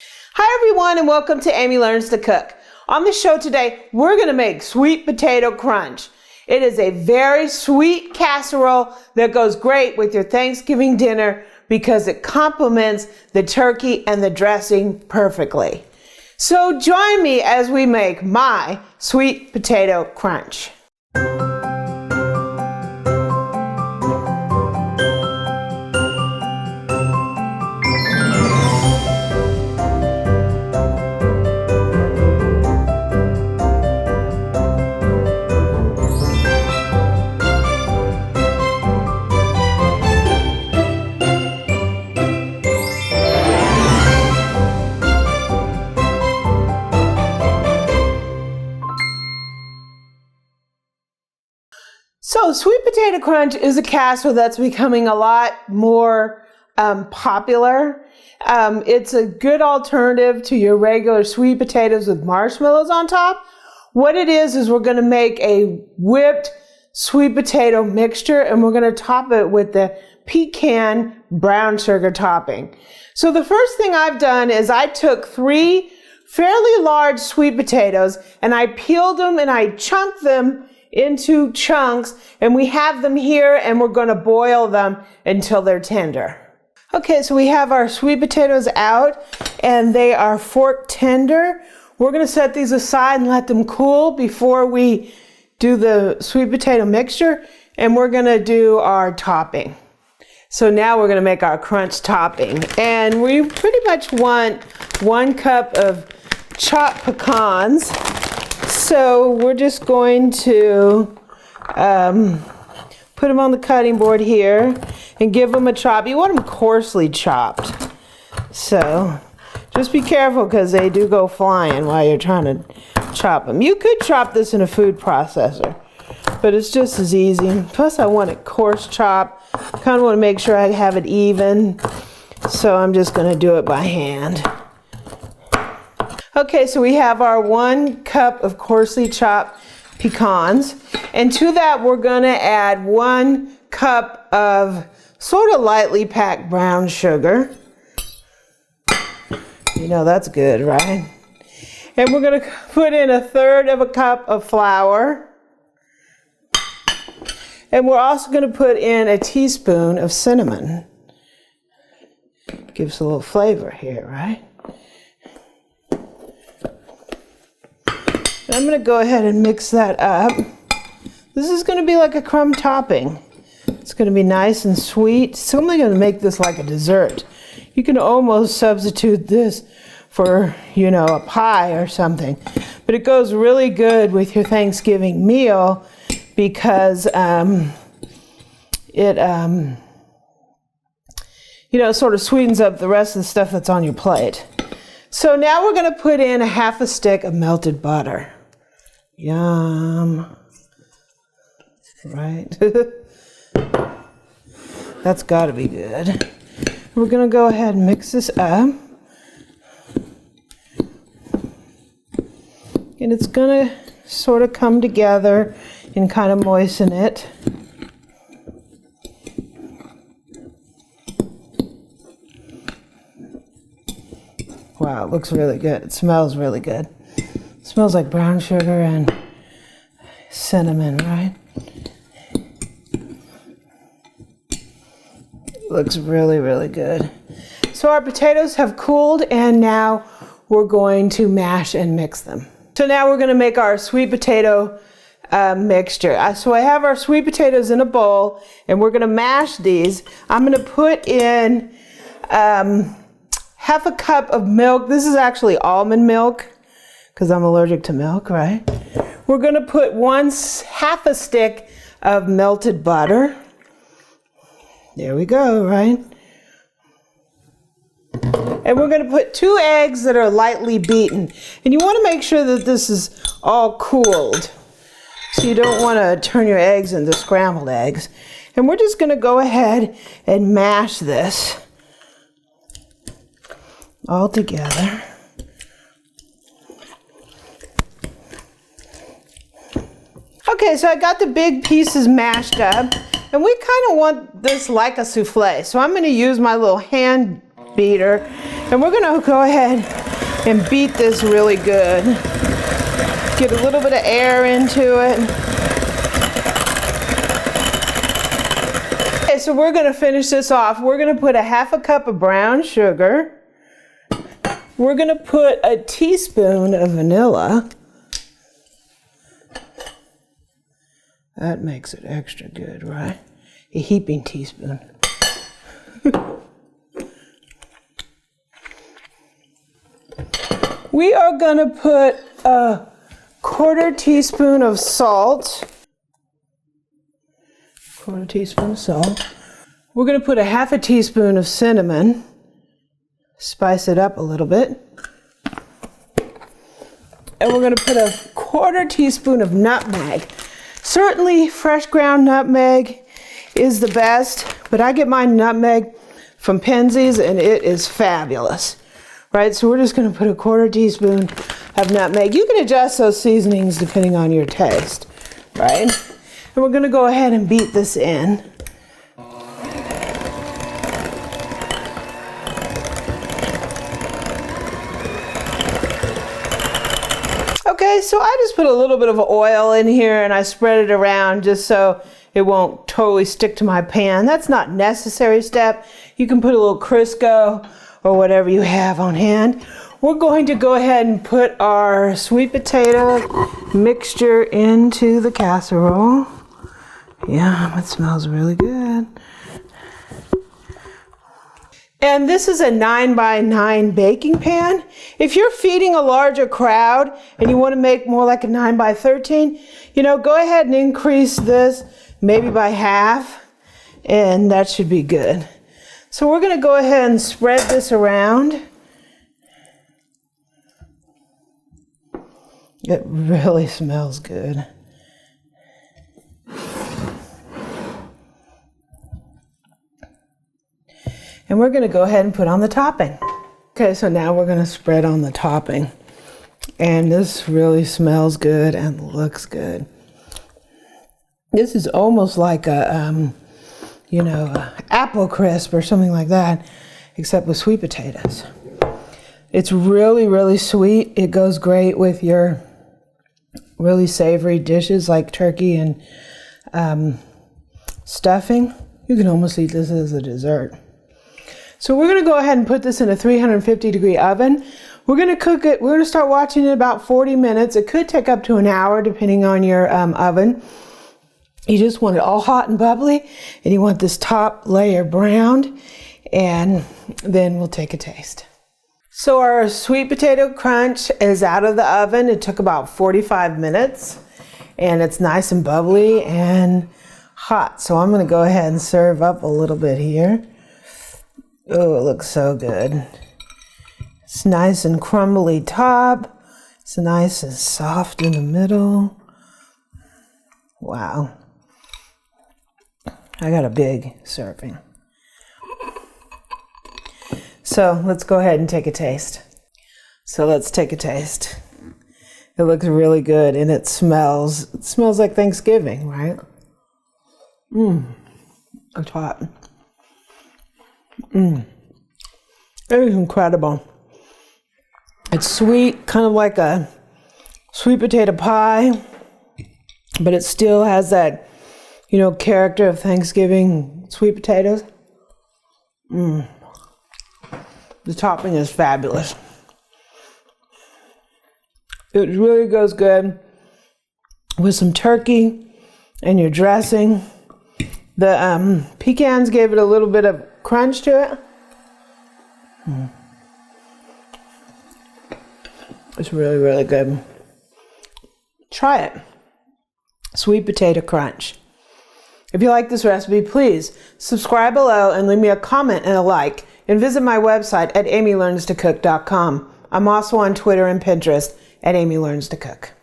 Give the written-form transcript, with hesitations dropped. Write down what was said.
Hi everyone, and welcome to Amy Learns to Cook. On the show today, we're going to make sweet potato crunch. It is a very sweet casserole that goes great with your Thanksgiving dinner because it complements the turkey and the dressing perfectly. So join me as we make my sweet potato crunch. So sweet potato crunch is a casserole that's becoming a lot more popular. It's a good alternative to your regular sweet potatoes with marshmallows on top. What it is we're going to make a whipped sweet potato mixture, and we're going to top it with the pecan brown sugar topping. So the first thing I've done is I took 3 fairly large sweet potatoes and I peeled them and I chunked them into chunks, and we have them here and we're going to boil them until they're tender. Okay, so we have our sweet potatoes out and they are fork tender. We're going to set these aside and let them cool before we do the sweet potato mixture, and we're going to do our topping. So now we're going to make our crunch topping, and we pretty much want 1 cup of chopped pecans. So we're just going to put them on the cutting board here and give them a chop. You want them coarsely chopped. So just be careful because they do go flying while you're trying to chop them. You could chop this in a food processor, but it's just as easy. Plus I want it coarse chopped. I kind of want to make sure I have it even. So I'm just going to do it by hand. Okay, so we have our 1 cup of coarsely chopped pecans, and to that we're going to add 1 cup of sort of lightly packed brown sugar. You know that's good, right? And we're going to put in 1/3 of a cup of flour, and we're also going to put in a teaspoon of cinnamon. Gives a little flavor here, right? I'm going to go ahead and mix that up. This is going to be like a crumb topping. It's going to be nice and sweet. So I'm going to make this like a dessert. You can almost substitute this for, you know, a pie or something. But it goes really good with your Thanksgiving meal because it sort of sweetens up the rest of the stuff that's on your plate. So now we're going to put in 1/2 stick of melted butter. Yum. Right? That's got to be good. We're going to go ahead and mix this up. And it's going to sort of come together and kind of moisten it. Wow, it looks really good. It smells really good. It smells like brown sugar and cinnamon, right? It looks really, really good. So our potatoes have cooled, and now we're going to mash and mix them. So now we're going to make our sweet potato mixture. So I have our sweet potatoes in a bowl, and we're going to mash these. I'm going to put in 1/2 cup of milk. This is actually almond milk because I'm allergic to milk, right? We're going to put 1/2 stick of melted butter. There we go, right? And we're going to put 2 eggs that are lightly beaten. And you want to make sure that this is all cooled. So you don't want to turn your eggs into scrambled eggs. And we're just going to go ahead and mash this all together. Okay, so I got the big pieces mashed up, and we kind of want this like a souffle. So I'm going to use my little hand beater And we're gonna go ahead and beat this really good. Get a little bit of air into it. Okay, so we're gonna finish this off. We're gonna put a 1/2 cup of brown sugar. We're gonna put a teaspoon of vanilla. That makes it extra good, right? A heaping teaspoon. We are gonna put a 1/4 teaspoon of salt. 1/4 teaspoon of salt. We're gonna put a 1/2 teaspoon of cinnamon. Spice it up a little bit. And we're gonna put a 1/4 teaspoon of nutmeg. Certainly fresh ground nutmeg is the best, but I get my nutmeg from Penzeys and it is fabulous. Right, so we're just gonna put a 1/4 teaspoon of nutmeg. You can adjust those seasonings depending on your taste, right? And we're gonna go ahead and beat this in. Okay, so I just put a little bit of oil in here and I spread it around just so it won't totally stick to my pan. That's not a necessary step. You can put a little Crisco or whatever you have on hand. We're going to go ahead and put our sweet potato mixture into the casserole. Yeah, it smells really good. And this is a 9x9 baking pan. If you're feeding a larger crowd and you want to make more like a 9x13, go ahead and increase this maybe by 1/2, and that should be good. So we're going to go ahead and spread this around. It really smells good. And we're going to go ahead and put on the topping. Okay, so now we're going to spread on the topping. And this really smells good and looks good. This is almost like a apple crisp or something like that, except with sweet potatoes. It's really, really sweet. It goes great with your really savory dishes like turkey and stuffing. You can almost eat this as a dessert. So we're going to go ahead and put this in a 350-degree oven. We're going to cook it. We're going to start watching it about 40 minutes. It could take up to an hour depending on your oven. You just want it all hot and bubbly, and you want this top layer browned, and then we'll take a taste. So our sweet potato crunch is out of the oven. It took about 45 minutes, and it's nice and bubbly and hot. So I'm going to go ahead and serve up a little bit here. Oh, it looks so good. It's nice and crumbly top. It's nice and soft in the middle. Wow. I got a big serving. So let's go ahead and take a taste. So let's take a taste. It looks really good and it smells like Thanksgiving, right? It's hot. It is incredible. It's sweet, kind of like a sweet potato pie, but it still has that, character of Thanksgiving sweet potatoes. The topping is fabulous. It really goes good with some turkey and your dressing. The pecans gave it a little bit of crunch to it. It's really, really good. Try it. Sweet potato crunch. If you like this recipe, please subscribe below and leave me a comment and a like. And visit my website at amylearnstocook.com. I'm also on Twitter and Pinterest at Amy Learns to Cook.